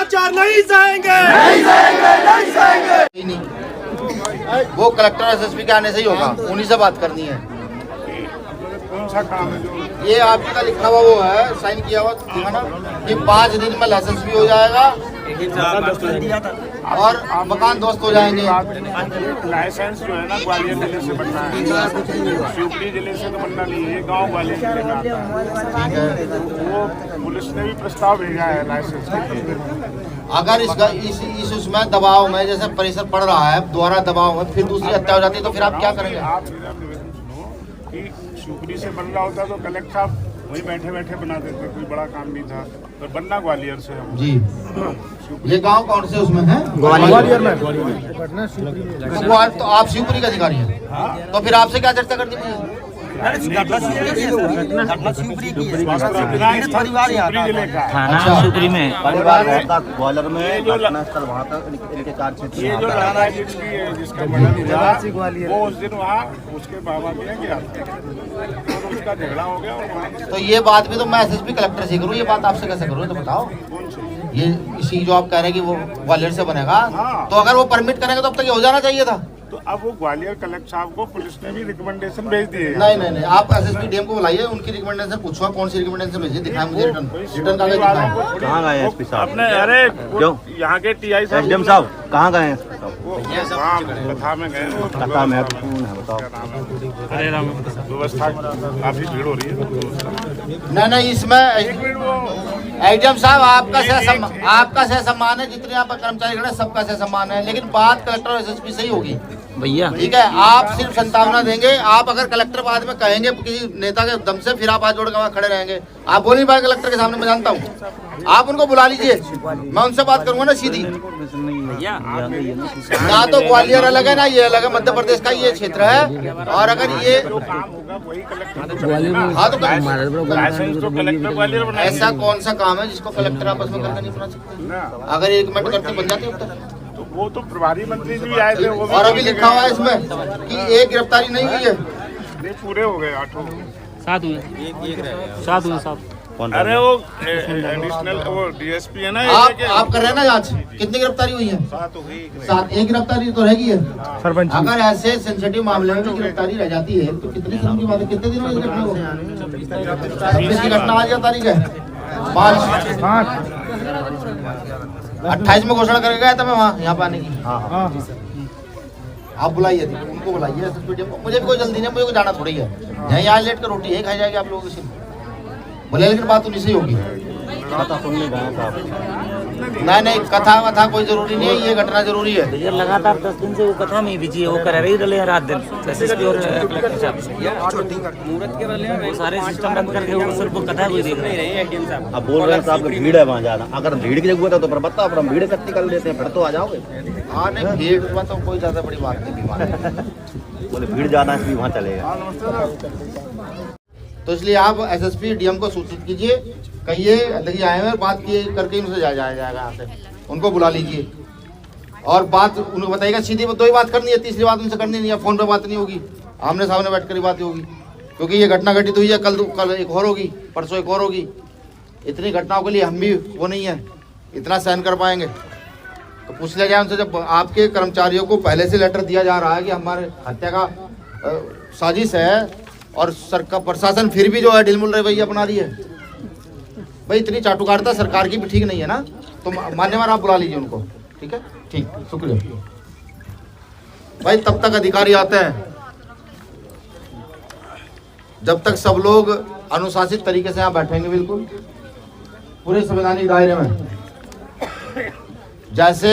भ्रष्टाचार नहीं सहेंगे, नहीं। वो कलेक्टर एसएसपी के आने से ही होगा, उन्हीं से बात करनी है। कौन सा काम है जो ये आपका का लिखा हुआ वो है, साइन किया हुआ दिखाना कि 5 दिन में लाइसेंस भी हो जाएगा और मकान दोस्त हो जाएंगे। लाइसेंस जो है ना ग्वालियर जिले से बनना है, शिवपुरी जिले से तो बनना नहीं है, गांव ग्वालियर जिले में आता है। वो पुलिस ने भी प्रस्ताव भेजा है लाइसेंस के लिए। अगर इस उसमें दबाव में जैसे प्रेशर पड़ रहा है, दोबारा दबाव में फिर दूसरी हत्या हो जाती है, तो फिर आप क्या करेंगे? आप मेरा निवेदन सुनो कि शिवपुरी से बन रहा होता तो कलेक्टर साहब वहीं बैठे बैठे बना देते, कोई बड़ा काम नहीं था। तो बनना ग्वालियर से है जी। ये गांव कौन से उसमें है? ग्वालियर में। तो आप शिवपुरी का अधिकारी हैं, तो फिर आपसे क्या चर्चा करनी चाहिए? थाना शिवपुरी में परिवार रहता ग्वालियर में, घटनास्थल वहाँ तक इनके कार्य क्षेत्र ये जो लड़ा है जिसका मर्डर हुआ वो उस दिन वहाँ उसके बाबा के यहाँ गया था, तो उसका झगड़ा हो गया और वहाँ तो ये बात भी तो मैं एसएसपी कलेक्टर से करूँ, ये बात आपसे कैसे करूँ? तो बताओ। ये इसी जो आप कह रहे हैं कि वो ग्वालियर से बनेगा, तो अगर वो परमिट करेंगे तो अब तक ये हो जाना चाहिए था। तो अब वो ग्वालियर कलेक्टर साहब को पुलिस ने भी रिकमेंडेशन भेज दिए। नहीं, आप एसएसपी डीएम को बुलाइए, उनकी रिकमेंडेशन पूछो, कौन सी रिकमेंडेशन भेजिए, दिखाएं मुझे रिटर्न कागज दिखाएं। कहाँ गए एसपी साहब? अपने अरे जो यहाँ के टीआई साहब एसडीएम साहब कहाँ गए हैं? कथा में गए, कथा महत्वपूर्ण है, बताओ। व्यवस्था काफी भीड़ हो रही है। नहीं, इसमें एडीएम साहब आपका सह सम्मान है, जितने यहाँ पर कर्मचारी खड़े सबका सह सम्मान है, लेकिन बात कलेक्टर और एसएसपी से ही होगी भैया। ठीक है, आप सिर्फ संतावना देंगे। आप अगर कलेक्टर बाद में कहेंगे किसी नेता के दम से, फिर आप हाथ जोड़ के वहाँ खड़े रहेंगे। आप बोल नहीं पाए कलेक्टर के सामने, मैं जानता हूँ। आप उनको बुला लीजिए, मैं उनसे बात करूंगा ना सीधी। ना तो ग्वालियर अलग है ना ये अलग है, मध्य प्रदेश का ये क्षेत्र है। और अगर ये हाँ तो ऐसा कौन सा काम है जिसको कलेक्टर आपस में करके नहीं बना सकते? अगर 1 मिनट करके बन जाते उत्तर। वो तो प्रभारी मंत्री जी भी आए थे, वो भी और अभी लिखा हुआ है इसमें कि एक गिरफ्तारी नहीं हुई है। नहीं पूरे हो गए 8 7 हुए। अरे वो एडिशनल वो डीएसपी है ना, आप कर रहे हैं ना जांच, कितनी गिरफ्तारी हुई है? 7। एक गिरफ्तारी तो रहेगी है। अगर ऐसे सेंसिटिव मामले में गिरफ्तारी रह जाती है तो कितनी समय की बात है? कितने दिन में घटना हो? 26 की घटना आज या तारीख है 5। 28 में घोषणा करके गया था मैं वहाँ, यहाँ पे आने की। आप बुलाइए उनको, बुलाइए मुझे भी कोई जल्दी नहीं, मुझे को जाना थोड़ी है। यहाँ लेट कर रोटी यही खाई जाएगी आप लोगों से बोले, लेकिन बात उन्हीं से होगी। नहीं, कथा वथा कोई जरूरी नहीं है, ये घटना जरूरी है। भैया लगातार 10 दिन से वो कथा में ही बिजी है, वो कर रही रहे रात दिन एसएसपी और कलेक्टर साहब वो सारे सिस्टम बंद करके वो सिर्फ कथा को देख रहे हैं। अब बोल रहे हैं साहब भीड़ है वहाँ जाना, अगर भीड़ की जरूरत है तो फिर बताओ, फिर हम भीड़ इकट्ठी कर लेते हैं, फिर तो आ जाओगे। हाँ नहीं, भीड़ में तो कोई ज्यादा बड़ी बात नहीं। बोले भीड़ ज्यादा है इसलिए वहाँ चलेगा। तो इसलिए आप एसएसपी डीएम को सूचित कीजिए, कहिए देखिए आए हुए, बात किए करके उनसे जाया जाएगा यहाँ से, उनको बुला लीजिए और बात उनको बताइएगा। सीधी 2 ही बात करनी है, तीसरी बात उनसे करनी नहीं है। फोन पे बात नहीं होगी, आमने सामने बैठ कर ही बात होगी, क्योंकि ये घटना घटित हुई है। कल एक और होगी, परसों एक और होगी। इतनी घटनाओं के लिए हम भी वो नहीं है, इतना सहन कर पाएंगे। तो पूछ लिया जाए उनसे, जब आपके कर्मचारियों को पहले से लेटर दिया जा रहा है कि हमारे हत्या का साजिश है और सरकार प्रशासन फिर भी जो है ढिलमुल रवैया अपना रही है, भाई इतनी चाटुकारिता सरकार की भी ठीक नहीं है ना। तो मान्यवर आप बुला लीजिए उनको, ठीक है? ठीक, शुक्रिया भाई। तब तक अधिकारी आते हैं जब तक सब लोग अनुशासित तरीके से यहाँ बैठेंगे, बिल्कुल पूरे संवैधानिक दायरे में। जैसे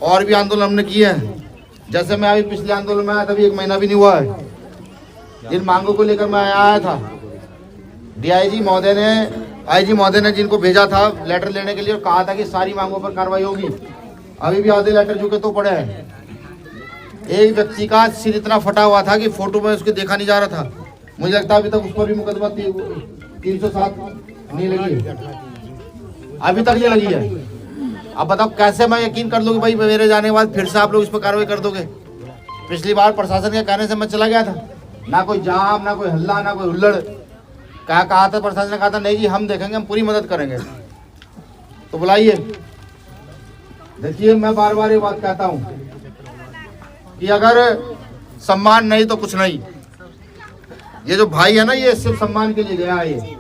और भी आंदोलन हमने किए हैं, जैसे मैं अभी पिछले आंदोलन में आया था, अभी 1 महीना भी नहीं हुआ है, जिन मांगों को लेकर मैं आया था, डीआईजी महोदय ने, आईजी महोदय ने जिनको भेजा था लेटर लेने के लिए, और कहा था कि सारी मांगों पर कार्रवाई होगी। अभी भी आधे लेटर झुके तो पड़े हैं। एक व्यक्ति का सिर इतना फटा हुआ था कि फोटो में उसको देखा नहीं जा रहा था। मुझे लगता है अभी तक उस पर भी मुकदमा 307 नहीं लगी है, अभी तक ये लगी है। अब बताओ कैसे मैं यकीन कर लूँ भाई मेरे जाने के बाद फिर से आप लोग इस पर कार्रवाई कर दोगे? पिछली बार प्रशासन के कहने से मैं चला गया था, ना कोई जाम, ना कोई हल्ला, ना कोई हुल्लड़। कहा था प्रशासन ने, कहा था नहीं जी हम देखेंगे, हम पूरी मदद करेंगे। तो बुलाइए, देखिए, मैं बार बार ये बात कहता हूं कि अगर सम्मान नहीं तो कुछ नहीं। ये जो भाई है ना, ये सिर्फ सम्मान के लिए गया है ये,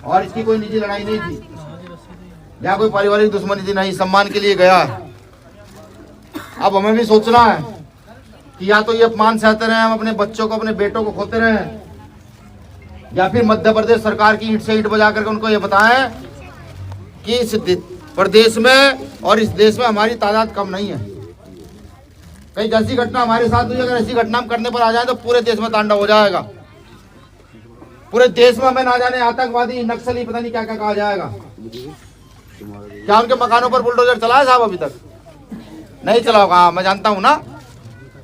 और इसकी कोई निजी लड़ाई नहीं थी या कोई पारिवारिक दुश्मनी थी, नहीं, सम्मान के लिए गया है। अब हमें भी सोचना है कि या तो ये अपमान सहते रहे, हम अपने बच्चों को, अपने बेटों को खोते रहे, या फिर मध्य प्रदेश सरकार की ईंट से ईंट बजा करके उनको ये बताएं कि इस प्रदेश में और इस देश में हमारी तादाद कम नहीं है। कहीं जैसी घटना हमारे साथ हुई, अगर ऐसी घटना हम करने पर आ जाए तो पूरे देश में तांडव हो जाएगा। पूरे देश में हमें ना जाने आतंकवादी, नक्सली, पता नहीं क्या क्या कहा जाएगा। क्या उनके मकानों पर बुलडोजर चला है साहब? अभी तक नहीं चला होगा। हाँ, मैं जानता हूं ना,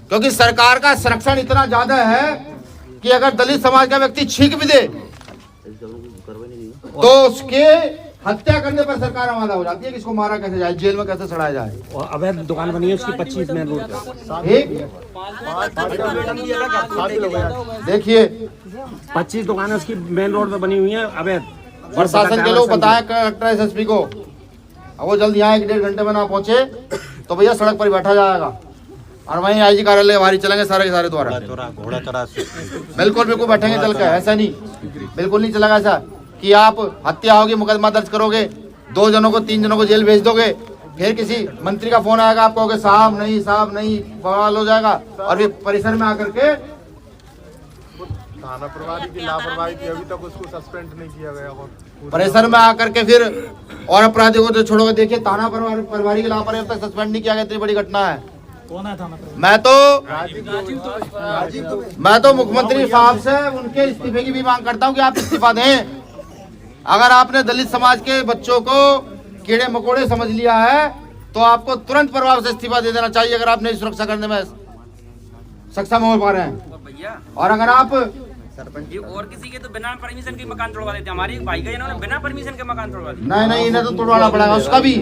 क्योंकि सरकार का संरक्षण इतना ज्यादा है कि अगर दलित समाज का व्यक्ति छींक भी दे तो उसके हत्या करने पर सरकार आमादा हो जाती है कि इसको मारा कैसे जाए, जेल में कैसे सड़ाया जाए। और अवैध दुकान बनी है उसकी 25 मेन रोड पर। देखिए, 25 दुकानें उसकी मेन रोड पे बनी हुई हैं अवैध। प्रशासन के लोग बताए कलेक्टर एसएसपी को, अब वो जल्द यहाँ 1-1.5 घंटे में ना पहुंचे तो भैया सड़क पर ही बैठा जाएगा और वहीं आईजी कार्यालय बाहर चलेंगे सारे के सारे द्वारा। बिल्कुल बिल्कुल बैठेंगे चल के, ऐसा नहीं, बिल्कुल नहीं चलेगा ऐसा कि आप हत्या होगी, मुकदमा दर्ज करोगे, 2 जनों को 3 जनों को जेल भेज दोगे, फिर किसी मंत्री का फोन आएगा, आप कहोगे साहब नहीं, बवाल हो जाएगा। और फिर परिसर में आकर के थाना प्रभारी की लापरवाही थी, अभी तक उसको सस्पेंड नहीं किया गया। परिसर में आकर के फिर और अपराधियों को तो छोड़ोगे। देखिए, थाना प्रभारी की लापरवाही अब तक सस्पेंड नहीं किया गया, इतनी बड़ी घटना है। कौन है थाना? मैं तो मुख्यमंत्री साहब से उनके इस्तीफे की भी मांग करता हूं कि आप इस्तीफा दें। अगर आपने दलित समाज के बच्चों को कीड़े मकोड़े समझ लिया है तो आपको तुरंत प्रभाव से इस्तीफा दे देना चाहिए, अगर आप नहीं सुरक्षा करने में सक्षम हो पा रहे हैं। और अगर आप सरपंच जी और किसी के तो बिना परमिशन के मकान तोड़वा देते, हमारे एक भाई का इन्होंने बिना परमिशन के मकान तोड़वा दिया। नहीं, इन्हें तो तोड़वाना पड़ेगा उसका भी।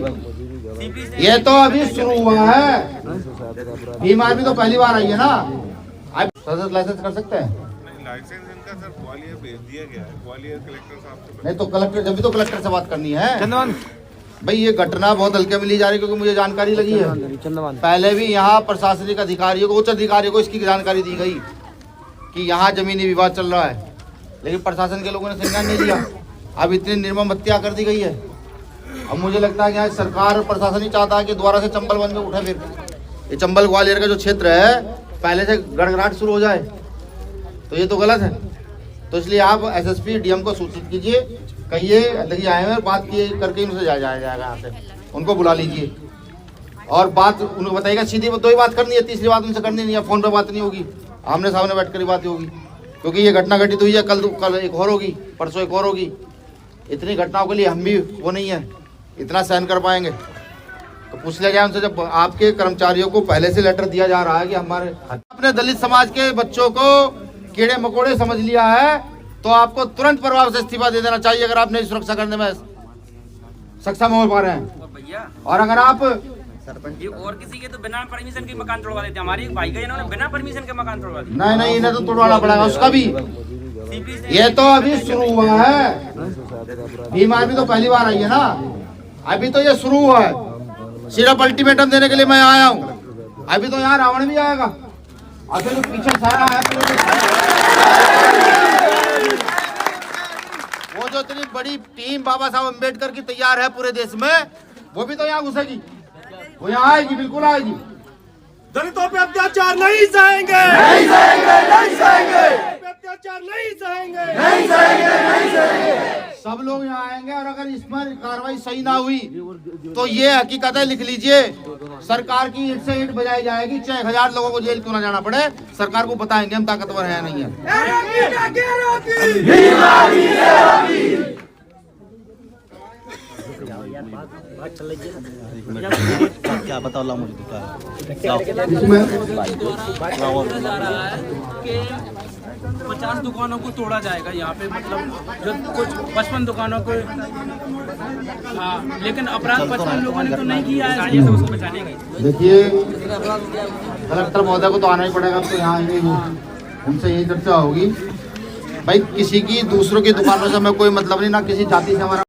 ये तो अभी शुरू हुआ है, बीमार भी तो पहली बार आई है ना। आप लाइसेंस कर सकते हैं? लाइसेंस इनका सर ग्वालियर भेज दिया गया है, ग्वालियर कलेक्टर साहब से। नहीं तो कलेक्टर, जब भी तो कलेक्टर से बात करनी है भाई। ये घटना बहुत हल्के में ली जा रही है, क्योंकि मुझे जानकारी लगी है। पहले भी यहाँ प्रशासनिक अधिकारियों को, उच्च अधिकारियों को इसकी जानकारी दी गई कि यहाँ जमीनी विवाद चल रहा है, लेकिन प्रशासन के लोगों ने संज्ञान नहीं लिया। अब इतनी निर्मम हत्या कर दी गई है। अब मुझे लगता है कि यहाँ सरकार और प्रशासन ही चाहता है कि दोबारा से चंबल बन के उठे। फिर ये चंबल ग्वालियर का जो क्षेत्र है पहले से गड़गड़ाहट शुरू हो जाए तो ये तो गलत है। तो इसलिए आप एसएसपी डीएम को सूचित कीजिए, कहिए देखिए आए हैं, बात किए करके उनसे जाया जाएगा, यहाँ से उनको बुला लीजिए और बात उनको बताइएगा। सीधी 2 ही बात करनी है, तीसरी बात उनसे करनी नहीं है, फोन पे बात नहीं होगी, आमने सामने बैठ कर ही बात होगी। क्योंकि ये घटना घटित हुई है, कल एक और होगी, परसों एक और होगी। इतनी घटनाओं के लिए हम भी वो नहीं है, इतना सहन कर पाएंगे। तो पूछ लिया जाए उनसे, जब आपके कर्मचारियों को पहले से लेटर दिया जा रहा है कि हमारे अपने दलित समाज के बच्चों को कीड़े मकोड़े समझ लिया है तो आपको तुरंत प्रभाव से इस्तीफा दे देना चाहिए, अगर आप नहीं सुरक्षा करने में सक्षम हो पा रहे हैं। और अगर आप सरपंच जी और किसी के तो बिना परमिशन के मकान तोड़वा देते, हमारे एक भाई का इन्होंने बिना परमिशन के मकान तोड़वा दिया। नहीं, इन्हें तो तोड़वाना पड़ेगा उसका भी। ये तो अभी शुरू हुआ है, बीमार भी तो पहली बार आई है ना, अभी तो ये शुरू हुआ है। सिर्फ अल्टीमेटम देने के लिए मैं आया हूँ। अभी तो यहाँ रावण भी आएगा और जो पीछे सारा है वो जो इतनी बड़ी टीम बाबा साहब अम्बेडकर की तैयार है पूरे देश में, वो भी तो यहाँ घुसेगी, वो यहाँ आएगी, बिल्कुल आएगी। दलितों पे अत्याचार नहीं सहेंगे, अत्याचार नहीं सहेंगे। सब लोग यहाँ आएंगे और अगर इस पर कार्रवाई सही ना हुई तो ये हकीकत है, लिख लीजिए, सरकार की ईंट से ईंट बजाई जाएगी, चाहे 1000 लोगों को जेल क्यों ना जाना पड़े। सरकार को बताएंगे हम ताकतवर है नहीं है। क्या बताओ ला मुझे जा रहा है कि 50 दुकानों को तोड़ा जाएगा यहाँ पे, मतलब जो कुछ 55 दुकानों को, हाँ, लेकिन अपराध 55 लोगों ने तो नहीं किया है, ये सब उसको बचाने गए। देखिए, कलेक्टर महोदय को तो आना ही पड़ेगा, तो यहाँ आएंगे, उनसे यही चर्चा होगी। भाई किसी की दूसरों की दुकानों से हमें कोई मतलब नहीं, ना किसी जाति से हमारा